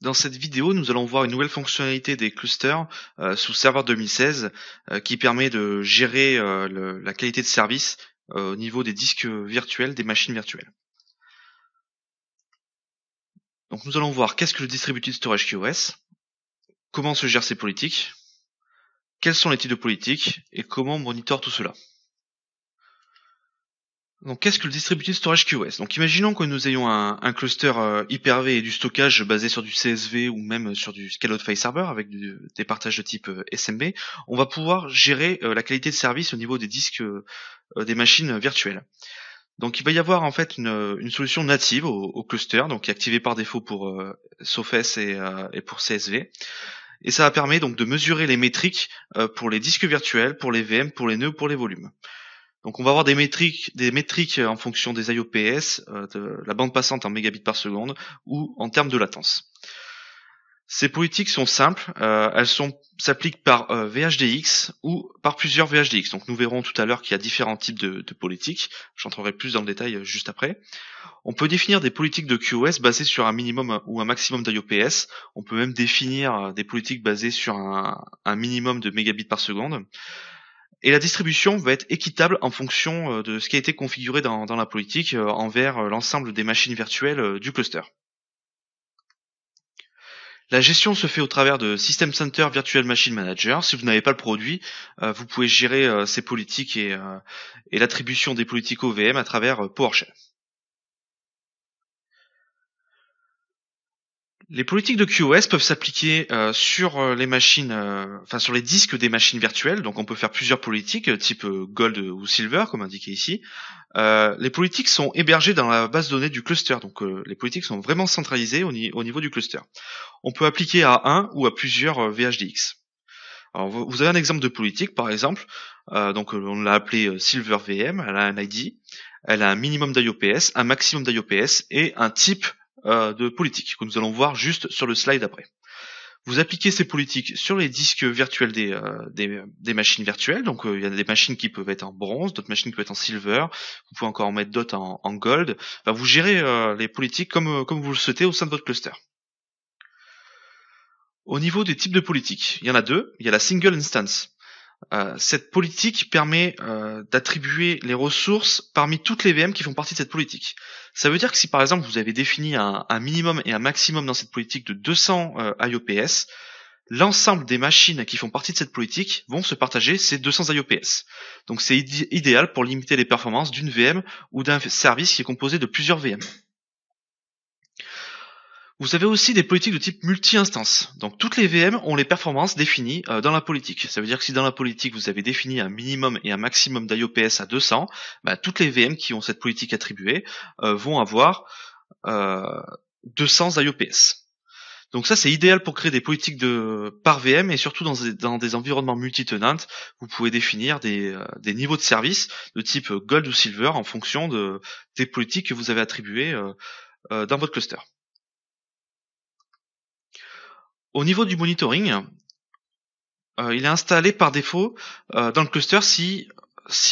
Dans cette vidéo, nous allons voir une nouvelle fonctionnalité des clusters sous Server 2016 qui permet de gérer la qualité de service au niveau des disques virtuels, des machines virtuelles. Donc nous allons voir qu'est-ce que le Distributed Storage QoS, comment se gèrent ces politiques, quels sont les types de politiques et comment on monitore tout cela. Donc qu'est-ce que le Distributed Storage QoS? Donc imaginons que nous ayons un cluster Hyper-V et du stockage basé sur du CSV ou même sur du Scaled File Server avec des partages de type SMB. On va pouvoir gérer la qualité de service au niveau des disques des machines virtuelles. Donc il va y avoir en fait une solution native au cluster, donc qui est activée par défaut pour SOFS et pour CSV. Et ça permet donc de mesurer les métriques pour les disques virtuels, pour les VM, pour les nœuds, pour les volumes. Donc on va avoir des métriques en fonction des IOPS, de la bande passante en mégabits par seconde ou en termes de latence. Ces politiques sont simples, elles s'appliquent par VHDX ou par plusieurs VHDX. Donc nous verrons tout à l'heure qu'il y a différents types de politiques, j'entrerai plus dans le détail juste après. On peut définir des politiques de QoS basées sur un minimum ou un maximum d'IOPS. On peut même définir des politiques basées sur un minimum de mégabits par seconde. Et la distribution va être équitable en fonction de ce qui a été configuré dans la politique envers l'ensemble des machines virtuelles du cluster. La gestion se fait au travers de System Center Virtual Machine Manager. Si vous n'avez pas le produit, vous pouvez gérer ces politiques et l'attribution des politiques au VM à travers PowerShell. Les politiques de QoS peuvent s'appliquer sur les machines, sur les disques des machines virtuelles. Donc on peut faire plusieurs politiques type Gold ou Silver, comme indiqué ici. Les politiques sont hébergées dans la base de données du cluster. Donc les politiques sont vraiment centralisées au niveau du cluster. On peut appliquer à un ou à plusieurs VHDX. Alors vous avez un exemple de politique, par exemple. Donc on l'a appelée Silver VM. Elle a un ID, elle a un minimum d'IOPS, un maximum d'IOPS et un type de politique que nous allons voir juste sur le slide après. Vous appliquez ces politiques sur les disques virtuels des machines virtuelles. Donc il y a des machines qui peuvent être en bronze, d'autres machines qui peuvent être en silver. Vous pouvez encore en mettre d'autres en gold. Enfin, vous gérez les politiques comme vous le souhaitez au sein de votre cluster. Au niveau des types de politiques, il y en a deux. Il y a la single instance. Cette politique permet d'attribuer les ressources parmi toutes les VM qui font partie de cette politique. Ça veut dire que si par exemple vous avez défini un minimum et un maximum dans cette politique de 200 IOPS, l'ensemble des machines qui font partie de cette politique vont se partager ces 200 IOPS. Donc c'est idéal pour limiter les performances d'une VM ou d'un service qui est composé de plusieurs VM. Vous avez aussi des politiques de type multi-instance. Donc toutes les VM ont les performances définies dans la politique. Ça veut dire que si dans la politique vous avez défini un minimum et un maximum d'IOPS à 200, toutes les VM qui ont cette politique attribuée vont avoir 200 IOPS. Donc ça c'est idéal pour créer des politiques par VM et surtout dans des environnements multi-tenantes, vous pouvez définir des niveaux de service de type Gold ou Silver en fonction des politiques que vous avez attribuées dans votre cluster. Au niveau du monitoring, il est installé par défaut dans le cluster si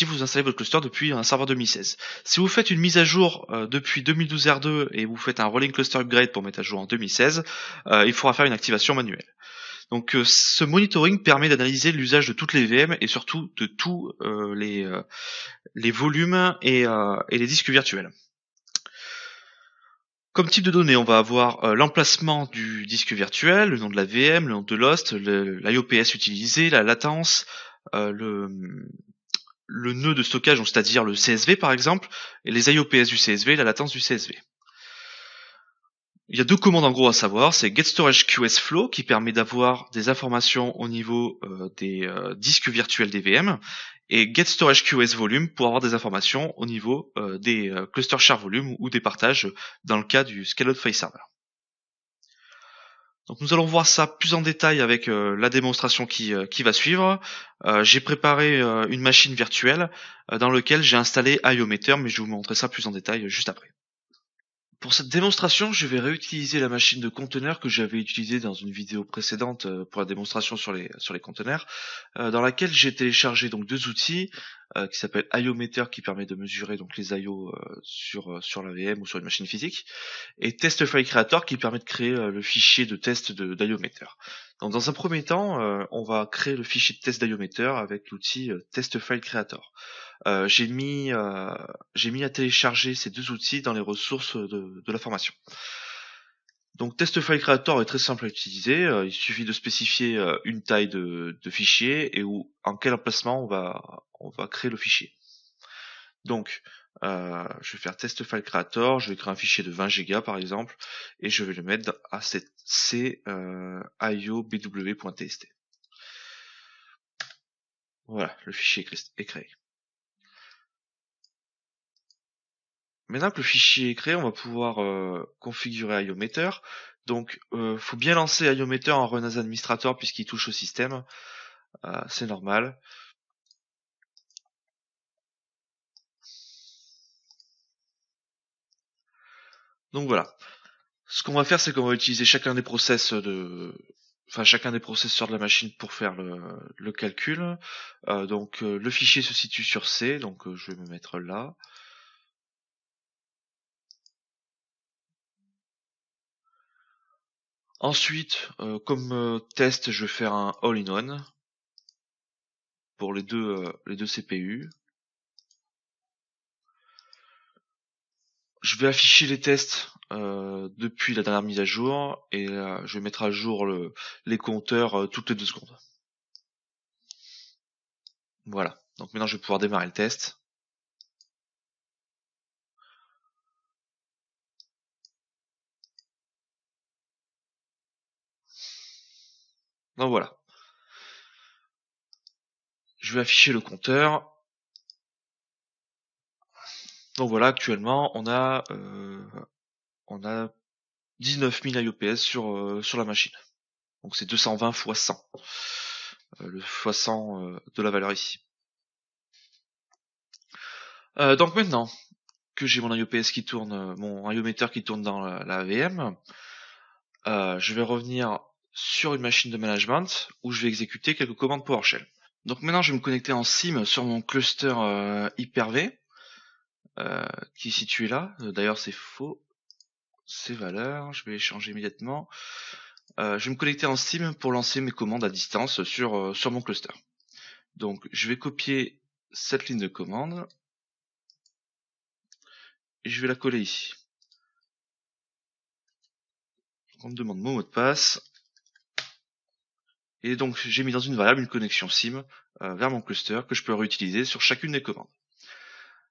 vous installez votre cluster depuis un serveur 2016. Si vous faites une mise à jour depuis 2012 R2 et vous faites un rolling cluster upgrade pour mettre à jour en 2016, il faudra faire une activation manuelle. Donc ce monitoring permet d'analyser l'usage de toutes les VM et surtout de tous les volumes et les disques virtuels. Comme type de données, on va avoir l'emplacement du disque virtuel, le nom de la VM, le nom de l'host, l'IOPS utilisé, la latence, le nœud de stockage, c'est-à-dire le CSV par exemple, et les IOPS du CSV, la latence du CSV. Il y a deux commandes en gros à savoir, c'est getStorageQSFlow qui permet d'avoir des informations au niveau des disques virtuels des VM, et getStorageQSVolume pour avoir des informations au niveau des cluster share volume ou des partages dans le cas du Scaled File Server. Donc nous allons voir ça plus en détail avec la démonstration qui va suivre. J'ai préparé une machine virtuelle dans laquelle j'ai installé IOmeter, mais je vais vous montrer ça plus en détail juste après. Pour cette démonstration, je vais réutiliser la machine de conteneurs que j'avais utilisée dans une vidéo précédente pour la démonstration sur les conteneurs, dans laquelle j'ai téléchargé donc deux outils qui s'appellent IOmeter qui permet de mesurer donc les IO sur la VM ou sur une machine physique, et Test File Creator qui permet de créer le fichier de test d'IOmeter. Donc dans un premier temps, on va créer le fichier de test d'IOmeter avec l'outil Test File Creator. J'ai mis à télécharger ces deux outils dans les ressources de la formation. Donc Test File Creator est très simple à utiliser, il suffit de spécifier une taille de fichier et en quel emplacement on va créer le fichier. Donc je vais faire Test File Creator, je vais créer un fichier de 20 Go par exemple, et je vais le mettre à cette iobw.txt. Voilà, le fichier est créé. Maintenant que le fichier est créé, on va pouvoir configurer IOmeter. Donc, faut bien lancer IOmeter en run as administrator puisqu'il touche au système. C'est normal. Donc voilà. Ce qu'on va faire, c'est qu'on va utiliser chacun des processeurs de la machine pour faire le calcul. Donc, le fichier se situe sur C, donc je vais me mettre là. Ensuite, comme test, je vais faire un all-in-one pour les deux CPU. Je vais afficher les tests depuis la dernière mise à jour et je vais mettre à jour les compteurs toutes les 2 secondes. Voilà. Donc maintenant je vais pouvoir démarrer le test. Donc voilà. Je vais afficher le compteur. Donc voilà, actuellement on a 19 000 IOPS sur la machine. Donc c'est 220 x 100. Le x 100 de la valeur ici. Donc maintenant que j'ai mon IOPS qui tourne, mon IOmeter qui tourne dans la VM, je vais revenir sur une machine de management où je vais exécuter quelques commandes PowerShell. Donc maintenant je vais me connecter en SIM sur mon cluster Hyper-V qui est situé là. D'ailleurs c'est faux, ces valeurs, je vais les changer immédiatement. Je vais me connecter en SIM pour lancer mes commandes à distance sur mon cluster. Donc je vais copier cette ligne de commande et je vais la coller ici. On me demande mon mot de passe. Et donc j'ai mis dans une variable une connexion SIM vers mon cluster que je peux réutiliser sur chacune des commandes.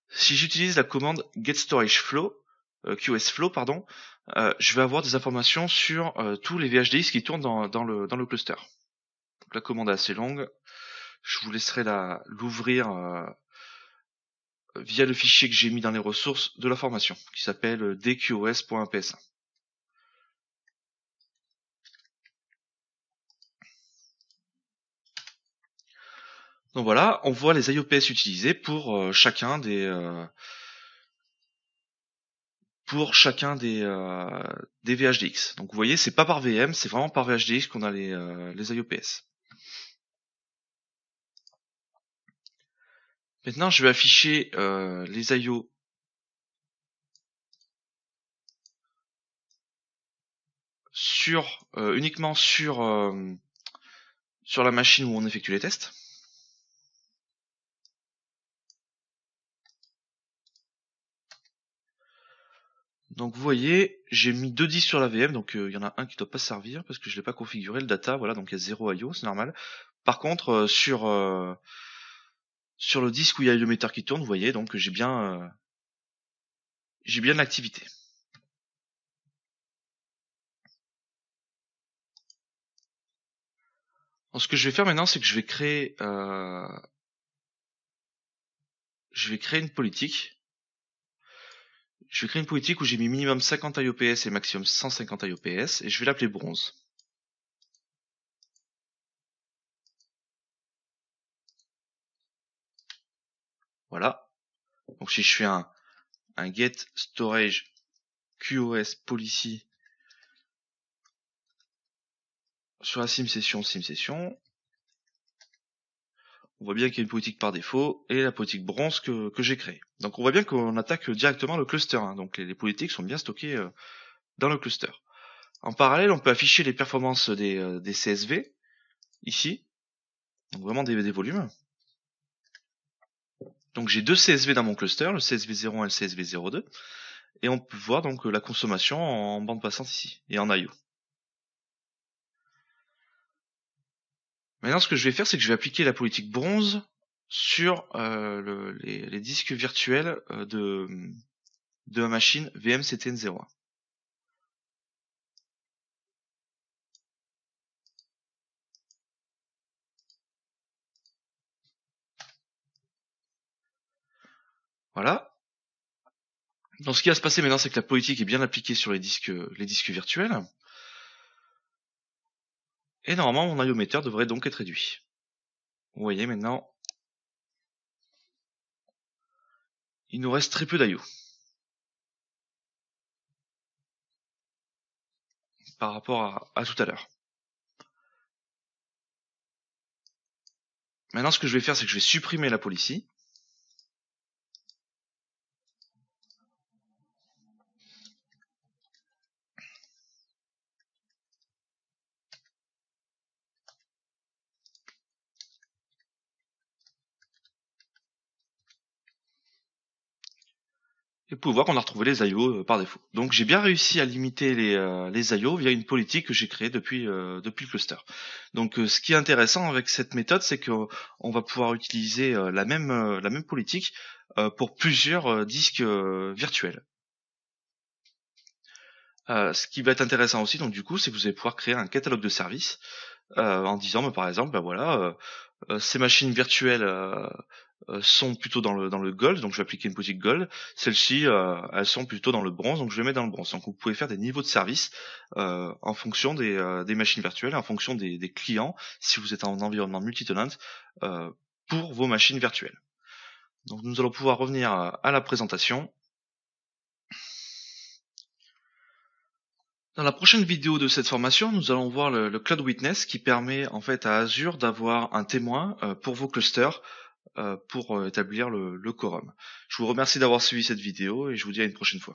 Si j'utilise la commande getStorageFlow, QSFlow pardon, je vais avoir des informations sur tous les VHDX qui tournent dans le cluster. Donc la commande est assez longue. Je vous laisserai l'ouvrir via le fichier que j'ai mis dans les ressources de la formation, qui s'appelle dqos.ps1. Donc voilà, on voit les IOPS utilisés pour chacun des VHDX. Donc vous voyez, c'est pas par VM, c'est vraiment par VHDX qu'on a les IOPS. Maintenant, je vais afficher les IO uniquement sur la machine où on effectue les tests. Donc vous voyez, j'ai mis deux disques sur la VM, donc il y en a un qui doit pas servir parce que je l'ai pas configuré le data, voilà, donc il y a 0 IO, c'est normal. Par contre, sur le disque où il y a l'IOmeter qui tourne, vous voyez, donc j'ai bien de l'activité. Donc, ce que je vais faire maintenant, c'est que je vais créer une politique. Je vais créer une politique où j'ai mis minimum 50 IOPS et maximum 150 IOPS et je vais l'appeler bronze. Voilà. Donc si je fais un get storage QoS policy sur la sim session. On voit bien qu'il y a une politique par défaut et la politique bronze que j'ai créée. Donc on voit bien qu'on attaque directement le cluster. Donc les politiques sont bien stockées dans le cluster. En parallèle, on peut afficher les performances des CSV ici. Donc vraiment des volumes. Donc j'ai deux CSV dans mon cluster, le CSV01 et le CSV02. Et on peut voir donc la consommation en bande passante ici et en I/O. Maintenant, ce que je vais faire, c'est que je vais appliquer la politique bronze sur les disques virtuels de ma machine VMCTN01. Voilà. Donc ce qui va se passer maintenant, c'est que la politique est bien appliquée sur les disques virtuels. Et normalement, mon I/O meter devrait donc être réduit. Vous voyez maintenant, il nous reste très peu d'I/O par rapport à tout à l'heure. Maintenant, ce que je vais faire, c'est que je vais supprimer la policy. Et vous pouvez voir qu'on a retrouvé les I/O par défaut. Donc j'ai bien réussi à limiter les I/O via une politique que j'ai créée depuis le cluster. Donc ce qui est intéressant avec cette méthode, c'est qu'on va pouvoir utiliser la même politique pour plusieurs disques virtuels. Ce qui va être intéressant aussi, donc du coup, c'est que vous allez pouvoir créer un catalogue de services en disant, par exemple, voilà, ces machines virtuelles sont plutôt dans le gold, donc je vais appliquer une politique gold. Celles-ci, elles sont plutôt dans le bronze, donc je vais mettre dans le bronze. Donc vous pouvez faire des niveaux de service en fonction des machines virtuelles, en fonction des clients, si vous êtes en environnement multi-tenant, pour vos machines virtuelles. Donc nous allons pouvoir revenir à la présentation. Dans la prochaine vidéo de cette formation, nous allons voir le Cloud Witness qui permet en fait à Azure d'avoir un témoin pour vos clusters pour établir le quorum. Je vous remercie d'avoir suivi cette vidéo et je vous dis à une prochaine fois.